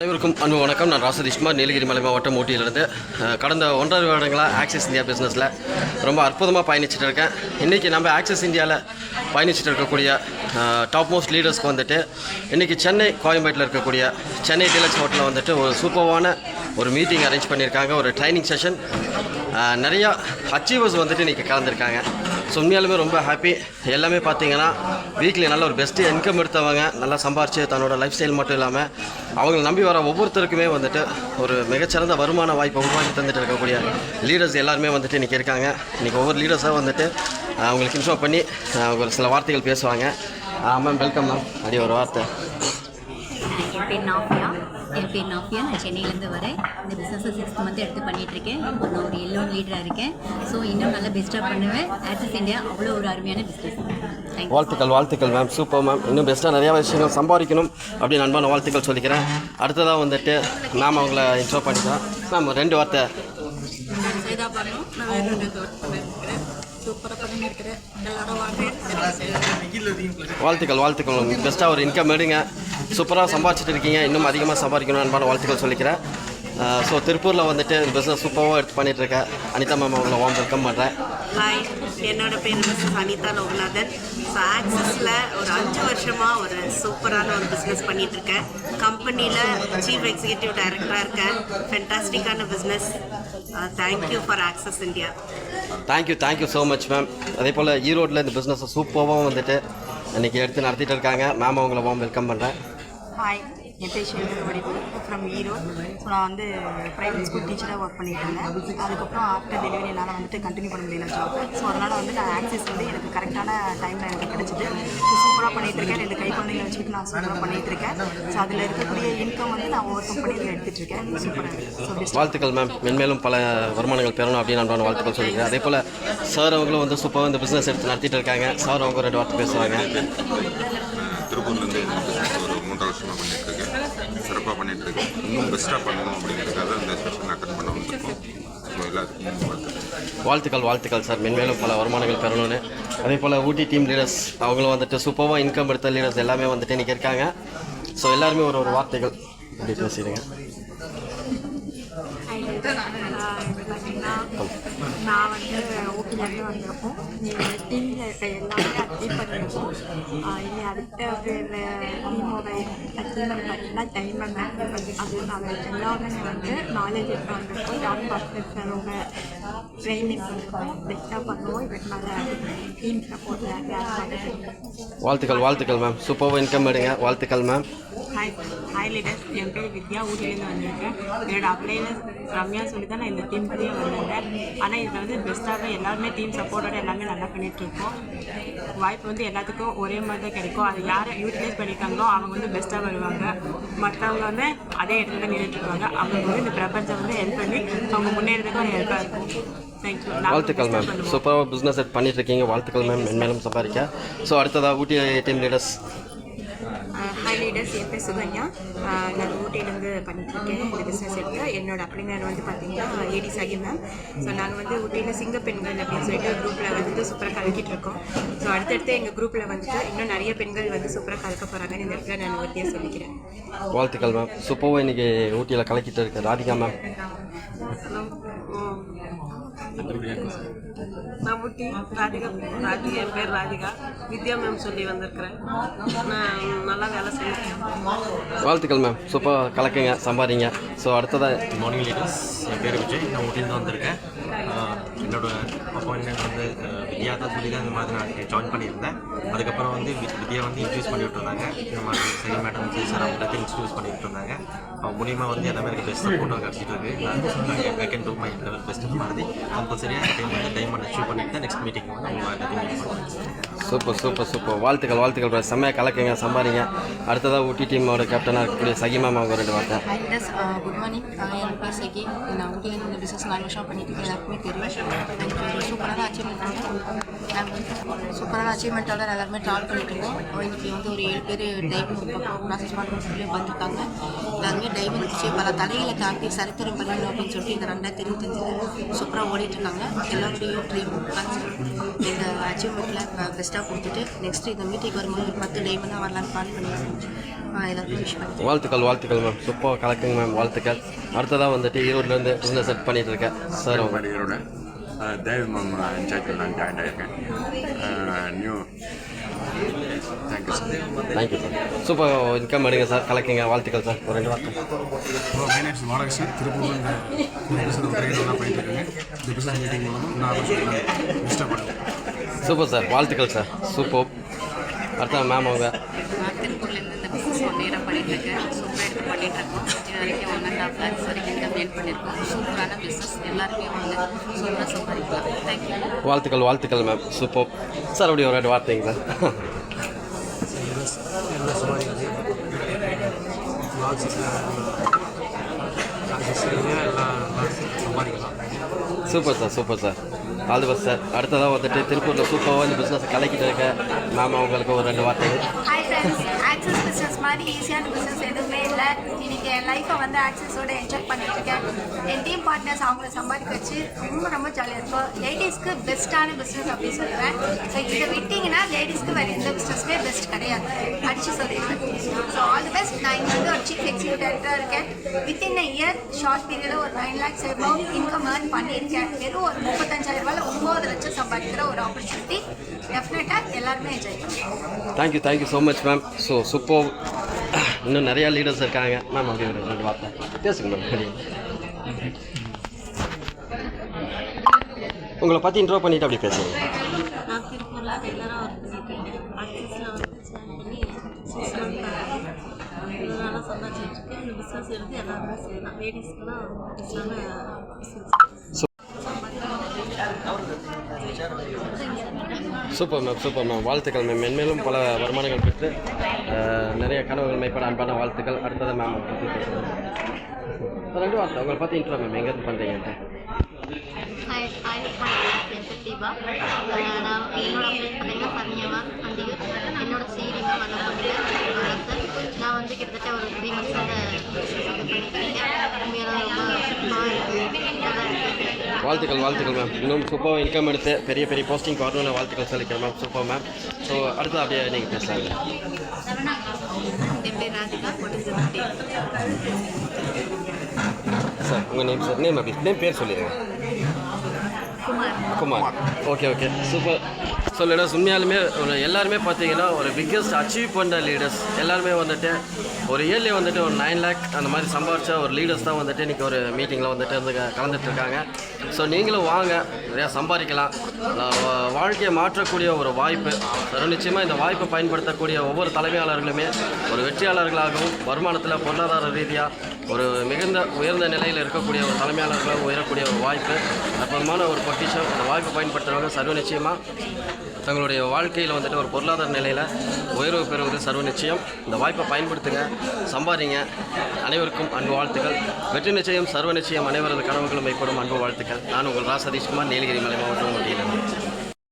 அனைவருக்கும் அன்பு வணக்கம். நான் ராசதீஷ்குமார், நீலகிரி மலை மாவட்டம் ஊட்டியிலிருந்து. கடந்த 1.5 வருடங்களாக ஆக்சிஸ் இந்தியா பிஸ்னஸில் ரொம்ப அற்புதமாக பயணிச்சுட்டு இருக்கேன். இன்றைக்கி நம்ம ஆக்சிஸ் இந்தியாவில் பயணிச்சுட்டு இருக்கக்கூடிய டாப் மோஸ்ட் லீடர்ஸ்க்கு வந்துட்டு இன்றைக்கி சென்னை கோயம்பேட்டில் இருக்கக்கூடிய சென்னை டீலக்ஸ் ஹோட்டலில் வந்துட்டு ஒரு சூப்பர்வான ஒரு மீட்டிங் அரேஞ்ச் பண்ணியிருக்காங்க. ஒரு ட்ரைனிங் செஷன். நிறையா அச்சீவர்ஸ் வந்துட்டு இன்றைக்கி கலந்துருக்காங்க. ஸோ உண்மையாலுமே ரொம்ப ஹாப்பி. எல்லாமே பார்த்தீங்கன்னா வீக்லி நல்ல ஒரு பெஸ்ட்டு இன்கம் எடுத்தவங்க, நல்லா சம்பாரித்து தன்னோட லைஃப் ஸ்டைல் மட்டும் இல்லாமல் அவங்களை நம்பி வர ஒவ்வொருத்தருக்குமே வந்துட்டு ஒரு மிகச்சிறந்த வருமான வாய்ப்பை உருவாக்கி தந்துட்டு இருக்கக்கூடிய லீடர்ஸ் எல்லாருமே வந்துட்டு இன்றைக்கி இருக்காங்க. இன்றைக்கி ஒவ்வொரு லீடர்ஸாக வந்துட்டு அவங்களுக்கு இன்ஃபார்ம் பண்ணி ஒரு சில வார்த்தைகள் பேசுவாங்க. Ma'am welcome ma'am. அப்படி ஒரு வார்த்தை. என் பேர் நாஃபியா. நான் சென்னையிலேருந்து வரேன். இந்த பிஸ்னஸை 6th மந்த் எடுத்து பண்ணிகிட்ருக்கேன். இப்போ நான் ஒரு எல்லோன் லீடராக இருக்கேன். ஸோ இன்னும் நல்லா பெஸ்ட்டாக பண்ணுவேன். ஆக்சிஸ் இந்தியா அவ்வளோ ஒரு அருமையான பிஸ்னஸ். வாழ்த்துக்கள் மேம். Super ma'am. இன்னும் பெஸ்ட்டாக நிறையா விஷயங்கள் சம்பாதிக்கணும் அப்படின்னு அன்பான வாழ்த்துக்கள் சொல்லிக்கிறேன். அடுத்ததாக வந்துட்டு மேம் அவங்கள இன்ட்ரோ பண்ணிக்கலாம். மேம் 2 வார்த்தை. வாழ்த்துக்கள். பெஸ்ட்டாக ஒரு இன்கம் எடுங்க. சூப்பராக சம்பாதிச்சுட்டு இருக்கீங்க. இன்னும் அதிகமாக சம்பாதிக்கணும் அன்பான வாழ்த்துக்கள் சொல்லிக்கிறேன். ஸோ திருப்பூரில் வந்துட்டு பிஸ்னஸ் சூப்பராக எடுத்து பண்ணிகிட்ருக்கேன். அனிதா மேம் அவங்கள வார்ம் வெல்கம் பண்ணுறேன். ஹாய், என்னோட பேர் மிஸ்ஸஸ் அனிதா லோகநாதன். ஸோ ஆக்சிஸில் ஒரு 5 வருஷமாக ஒரு சூப்பரான ஒரு பிஸ்னஸ் பண்ணிகிட்ருக்கேன். கம்பெனியில் சீஃப் எக்ஸிக்யூட்டிவ் டைரக்டராக இருக்கேன். ஃபென்டாஸ்டிக்கான business. Thank you for Axis India. Thank you so much ma'am. அதே போல் ஈரோட்டில் இந்த பிஸ்னஸை சூப்பராக வந்துட்டு இன்றைக்கி எடுத்து நடத்திட்டு இருக்காங்க. மேம் அவங்கள வார்ம் வெல்கம் பண்ணுறேன். ஹாய், என் பேர் ஷேகர் வடிவு ஃப்ரம் ஈரோடு. ஸோ நான் வந்து ப்ரைவேட் ஸ்கூல் டீச்சராக ஒர்க் பண்ணிட்டு இருந்தேன். அதுக்கப்புறம் ஆஃப்டர் டெலிவரி என்னால் வந்துட்டு கண்டினியூ பண்ண முடியல ஜாப். ஸோ அதனால் வந்து நான் ஆக்சிஸ் வந்து எனக்கு கரெக்டான டைமில் எனக்கு கிடச்சிது. ஸோ சூப்பராக பண்ணிகிட்ருக்கேன். 2 கை குழந்தைங்களை வச்சுக்கிட்டு நான் சூப்பராக பண்ணிகிட்ருக்கேன். ஸோ அதில் இருக்கக்கூடிய இன்கம் வந்து நான் ஓவர் கம் பண்ணி இதில் எடுத்துகிட்ருக்கேன். சூப்பராக. வாழ்த்துக்கள் மேம். மென்மேலும் பல வருமானங்கள் பெறணும் அப்படின்னு நான் வாழ்த்துக்கள் சொல்லிக்கிறேன். அதே போல் சார் அவங்களும் வந்து சூப்பராக இந்த பிஸ்னஸ் எடுத்து நடத்திட்டு இருக்காங்க. சார் அவங்க 2 வார்த்தை பேசுவாங்க. திருப்பூர்லேருந்து ஒரு 3 வருஷமாக பண்ணிகிட்ருக்கேன். சிறப்பாக பண்ணிகிட்ருக்கேன். இன்னும் பெஸ்ட்டாக பண்ணணும் அப்படிங்கிறதுக்காக இந்த செஷன் அட்டன் பண்ண வந்திருக்கோம். ஸோ எல்லாத்துக்கும் வாழ்த்துக்கள் சார். மென்மேலும் பல வருமானங்கள் பெறணும்னு. அதே போல் ஊட்டி டீம் லீடர்ஸ் அவங்களும் வந்துட்டு சூப்பராக இன்கம் எடுத்த லீடர்ஸ் எல்லாமே வந்துட்டு இன்றைக்கி இருக்காங்க. ஸோ எல்லாருமே ஒரு வார்த்தைகள் அப்படி பேசிடுங்க. நான் வந்து ஊட்டிலேருந்து வந்திருக்கோம். டீமில் இருக்க எல்லாமே அச்சீவ் பண்ணியிருக்கோம். இனி அடுத்த டீமோட அச்சீவ்மெண்ட் பார்த்தீங்கன்னா டைமண்ட் அது நாங்கள் எல்லாமே வந்து நாலேஜ் எடுத்து வந்திருக்கோம். ஜாப் பார்த்துருக்கோம், ட்ரைனிங் பண்ணிருக்கோம். பெஸ்ட்டாக பண்ணுவோம். இதுக்கு மேலே டீம் சப்போர்ட்டில் வாழ்த்துக்கள் மேம். சூப்பராக இன்கம் எடுங்க. வாழ்த்துக்கள் மேம். ஹாய் லீடர்ஸ், என் பேர் வித்யா. ஊட்டிலேருந்து வந்திருக்கேன். என்னோட அப்ளைனர் ரம்யா சொல்லி தான் நான் இந்த டீமுக்குள்ளேயே வந்திருந்தேன். ஆனால் இதில் வந்து பெஸ்ட்டாக எல்லாருமே டீம் சப்போர்ட்டோட எல்லாமே நல்லா பண்ணிகிட்ருக்கோம். வாய்ப்பு வந்து எல்லாத்துக்கும் ஒரே மாதிரி தான் கிடைக்கும். அது யாரை யூட்டிலைஸ் பண்ணியிருக்காங்களோ அவங்க வந்து பெஸ்ட்டாக வருவாங்க. மற்றவங்க வந்து அதே இடத்துல தான் நின்றுட்டுருவாங்க. அவங்களுக்கு வந்து இந்த பிரபஞ்சம் வந்து ஹெல்ப் பண்ணி அவங்க முன்னேறதுக்கு ஒரு ஹெல்ப்பாக இருக்கும். வாழ்த்துக்கள் மேம். சூப்பராக பிஸ்னஸ் பண்ணிட்டு இருக்கீங்க. வாழ்த்துக்கள் மேம். மென்மேலும் சம்பாதிக்க. ஸோ அடுத்ததாக ஊட்டி டீம் லீடர்ஸ். ஹாய் லீடர்ஸ், என் பேர் சுகன்யா. நான் ஊட்டியிலேருந்து பண்ணிட்டுருக்கேன் இந்த பிஸ்னஸ் எடுத்து. என்னோட அப்ளைனர் வந்து பார்த்தீங்கன்னா ஏடி சாகி மேம். ஸோ நாங்கள் வந்து ஊட்டியில் சிங்க பெண்கள் அப்படின்னு சொல்லிட்டு குரூப்பில் வந்துட்டு சூப்பராக கலக்கிட்டு இருக்கோம். ஸோ அடுத்தடுத்து எங்கள் குரூப்பில் வந்துட்டு இன்னும் நிறைய பெண்கள் வந்து சூப்பராக கலக்க போகிறாங்கன்னு இந்த இடத்துல நான் உறுதியாக சொல்லிக்கிறேன். வாழ்த்துக்கள் மேம். சூப்பராக இன்றைக்கி ஊட்டியில் கலக்கிட்டு இருக்கேன். ராதிகா மேம். நான் ஊட்டி ராதிகா. என் பேர் ராதிகா. வித்யா மேம் சொல்லி வந்திருக்கிறேன். நான் நல்லா வேலை செய்யறேன். வாழ்த்துக்கள் மேம். சூப்பராக கலக்குங்க, சம்பாதிங்க. ஸோ அடுத்ததாக மார்னிங் லீடர்ஸ். என் பேர் விஜய். நான் ஊட்டிலேருந்து வந்திருக்கேன். என்னோடய அப்பாயின்மெண்ட் வந்து வித்யா தான் சொல்லி தான் இந்த மாதிரி நான் ஜாயின் பண்ணியிருந்தேன். அதுக்கப்புறம் வந்து வித்யா வந்து இன்ட்ரடியூஸ் பண்ணிவிட்டு இருந்தாங்க. இந்த மாதிரி சரி மேடம் சார் அவங்க எல்லாத்தையும் இன்ட்ரடியூஸ் பண்ணிட்டு இருந்தாங்க. அவங்க மூலியமாக வந்து எல்லாமே எனக்கு பெஸ்ட் சப்போர்ட்டாக கிடச்சிட்டு இருக்குது. I can do my level best மாதிரி கம்பல்சரியாக டைம் அச்சீவ் பண்ணிட்டு தான் நெக்ஸ்ட் மீட்டிங் வந்து அவங்க எல்லாத்தையும் மீட் பண்ணுவாங்க. சூப்பர். வாழ்த்துக்கள். செம்மையாக கலக்குங்க, சம்பாதிங்க. அடுத்ததாக ஊட்டி டீமோட கேப்டனாக இருக்கக்கூடிய சகி மேம் அவங்க 2 வார்த்தை. Good morning. என் பேர் சகி. நான் ஊட்டிலேருந்து இந்த பிஸ்னஸ் 4 வருஷம் பண்ணிட்டு எல்லாருக்குமே தெரியும். எனக்கு சூப்பரான அச்சீவ்மெண்ட்டோட எல்லாருமே ட்ராவல் பண்ணிட்டு இருக்கோம். இன்றைக்கி வந்து ஒரு 7 பேர் டைமிங் ப்ராசஸ் பண்ணுறோம்னு சொல்லி வந்துருக்காங்க. எல்லாருமே டைம் இருந்துச்சு. பல தலைகளை காட்டி சரித்திரம் பண்ணணும் அப்படின்னு சொல்லிட்டு இந்த 2025 சூப்பராக ஓடிட்டுருக்காங்க. எல்லாருடைய ட்ரீம் இந்த அச்சீவ்மெண்ட்டில் பெஸ்ட்டாக கொடுத்துட்டு நெக்ஸ்ட்டு இந்த மீட்டிங் வரும்போது 10 டைமெல்லாம் வரலான்னு பிளான் பண்ணியிருக்கோம். எல்லாருக்கும் விஷ் பண்ணி வாழ்த்துக்கள் வாழ்த்துக்கள் மேம். சூப்பர் கலக்குங்க மேம், வாழ்த்துக்கள். அடுத்ததாக வந்துட்டு ஈரோட்லேருந்து பிஸ்னஸ் செட் பண்ணிட்டு இருக்கேன் சார். ஈரோடு தேவ் மேம் இன்சார்ஜில் நான் ஜாயின் ஆகியிருக்கேன். New thank you sir. Thank you sir. Super income எடுங்க சார், கலக்குங்க. வாழ்த்துக்கள் சார். ஒரு 2 வார்த்தை. My name Balakrishnan. திருப்பூர்லேருந்து பிஸ்னஸ் ட்ரெயினெல்லாம் பண்ணிட்டு இருக்கேன். இந்த பிஸ்னஸ் மீட்டிங் மூலமாக நான் டிஸ்டர்ப் பண்ணுறேன். சூப்பர் சார், வாழ்த்துக்கள் சார். சூப்பர். அடுத்த மேம் அவங்க. நான் திருப்பூர்லேருந்து இந்த பிஸ்னஸ் 1 இயராக பண்ணிகிட்ருக்கேன். சூப்பராக எடுத்து பண்ணிகிட்ருக்கோம். இது வரைக்கும் 1.5 lakhs வரைக்கும் இன்கம் ஏர்ன் பண்ணியிருக்கோம். சூப்பரான பிஸ்னஸ், எல்லாருமே வந்து சூப்பராக சம்பாதிக்கலாம். தேங்க்யூ. வாழ்த்துக்கள் வாழ்த்துக்கள் மேம். Super sir. அப்படி ஒரு 2 வார்த்தைங்க சார். எல்லாம் சம்பாதிக்கிறது எல்லாம் சம்பாதிக்கலாம். Super sir, super sir. All the best sir. அடுத்ததாக வந்துட்டு திருப்பூரில் சூப்பராக இந்த பிஸ்னஸ் கலக்கிட்டு இருக்க மேம் அவங்களுக்கு ஒரு 2 வார்த்தைகள். ஹாய் ஃப்ரெண்ட்ஸ், ஆக்சஸ் பிஸ்னஸ் மாதிரி ஈஸியான பிஸ்னஸ் எதுவுமே இல்லை. இன்றைக்கி என் லைஃப்பை வந்து ஆக்சஸோட என்ஜாய் பண்ணிட்டு இருக்கேன். என் டீம் பார்ட்னர்ஸ் அவங்கள சம்பாதிக்க வச்சு ரொம்ப ஜாலியாக இருக்கும். லேடிஸ்க்கு பெஸ்ட்டான பிஸ்னஸ் அப்படின்னு சொல்லுவேன். ஸோ இதை விட்டிங்கன்னா லேடிஸ்க்கு வேறு எந்த பிஸ்னஸ்மே பெஸ்ட் கிடையாது, அடித்து சொல்லிடுவேன். So all the best. நான் இங்கே வந்து ஒரு சீஃப் எக்ஸிக்யூட்டிவ் டைரக்டராக இருக்கேன். வித்தின் அ இயர் ஷார்ட் பீரியடில் ஒரு 9 lakhs இன்கம் ஏர்ன் பண்ணியிருக்கேன். வெறும் ஒரு 35,000 9 லட்சம் சம்பாதிக்கிற ஒரு ஆப்பர்ச்சுனிட்டி. டெஃபினட்டாக எல்லாருமே என்ஜாய் பண்ணுவோம். Thank you so much ma'am. So super. இன்னும் நிறையா லீடர்ஸ் இருக்காங்க மேம். அப்படி ஒரு 2 வார்த்தை பேசுங்க மேம். உங்களை பற்றி இன்ட்ரோ பண்ணிவிட்டு அப்படி பேசுங்க. நான் திருப்பூரில் டெய்லராக ஒர்க் பண்ணிட்டுருக்கேன். ஆக்சிஸில் வந்து ஜாயின் பண்ணி நல்லா சம்பாதிச்சிட்ருக்கேன். இந்த பிஸ்னஸ் எடுத்து எல்லாருமே செய்யலாம். லேடிஸ்க்குலாம் business. Super ma'am, super ma'am. வாழ்த்துக்கள் மேம். மென்மேலும் பல வருமானங்கள் பெற்று நிறைய கனவுகள் மைப்பட அன்பான வாழ்த்துக்கள். அடுத்தது மேம் பற்றி பேசுகிறேன். 2 வார்த்தை உங்களை பற்றி இன்ட்ரோ மேம். எங்கேருந்து பண்ணுறீங்கன்ட்டு. ஹாய் என் பேர் தீபா. நான் என்னோட ஃப்ரெண்ட் பார்த்தீங்கன்னா சரண்யாவா அந்தியூர். என்னோட சீரிங்க மல்லப்பட்டியில். நான் வந்து கிட்டத்தட்ட ஒரு 3 months பண்ணியிருக்கேன். வாழ்த்துக்கள் வாழ்த்துக்கள் மேம். இன்னும் சூப்பர் இன்கம் எடுத்து பெரிய பெரிய போஸ்டிங் வரணும்னு வாழ்த்துக்கள் சொல்லிக்கிறேன் மேம். Super ma'am. ஸோ அடுத்து அப்படியே நீங்கள் பேசலாங்க. என் பேர் ராதிகா. சார் உங்கள் நேம் சார். நேம் அப்படி பேர் சொல்லிடுங்க. Kumar. Okay super. So leaders உண்மையாலுமே ஒரு எல்லாருமே பார்த்தீங்கன்னா ஒரு பிக்கஸ்ட் அச்சீவ் பண்ண லீடர்ஸ் எல்லாருமே வந்துட்டு ஒரு இயர்லி வந்துட்டு ஒரு 9 lakh அந்த மாதிரி சம்பாதிச்ச ஒரு லீடர்ஸ் தான் வந்துட்டு இன்றைக்கி ஒரு மீட்டிங்கில் வந்துட்டு வந்து கலந்துட்டுருக்காங்க. ஸோ நீங்களும் வாங்க, நிறையா சம்பாதிக்கலாம். வாழ்க்கையை மாற்றக்கூடிய ஒரு வாய்ப்பு. நிச்சயமாக இந்த வாய்ப்பை பயன்படுத்தக்கூடிய ஒவ்வொரு தலைமையாளர்களுமே ஒரு வெற்றியாளர்களாகவும் வருமானத்தில் பொருளாதார ரீதியாக ஒரு மிகுந்த உயர்ந்த நிலையில் இருக்கக்கூடிய ஒரு தலைமையாளர்களாக உயரக்கூடிய ஒரு வாய்ப்பு. அற்புதமான ஒரு பொக்கிஷம். இந்த வாய்ப்பை பயன்படுத்துகிறவங்க சர்வ நிச்சயமாக தங்களுடைய வாழ்க்கையில் வந்துட்டு ஒரு பொருளாதார நிலையில் உயர்வு பெறுவது சர்வ நிச்சயம். இந்த வாய்ப்பை பயன்படுத்துங்க, சம்பாதிங்க. அனைவருக்கும் அன்பு வாழ்த்துக்கள். வெற்றி நிச்சயம், சர்வ நிச்சயம். அனைவரது கனவுகளும் மைப்படும் அன்பு வாழ்த்துக்கள். நான் உங்கள் ரா சதீஷ்குமார், நீலகிரி மலை மாவட்டம்.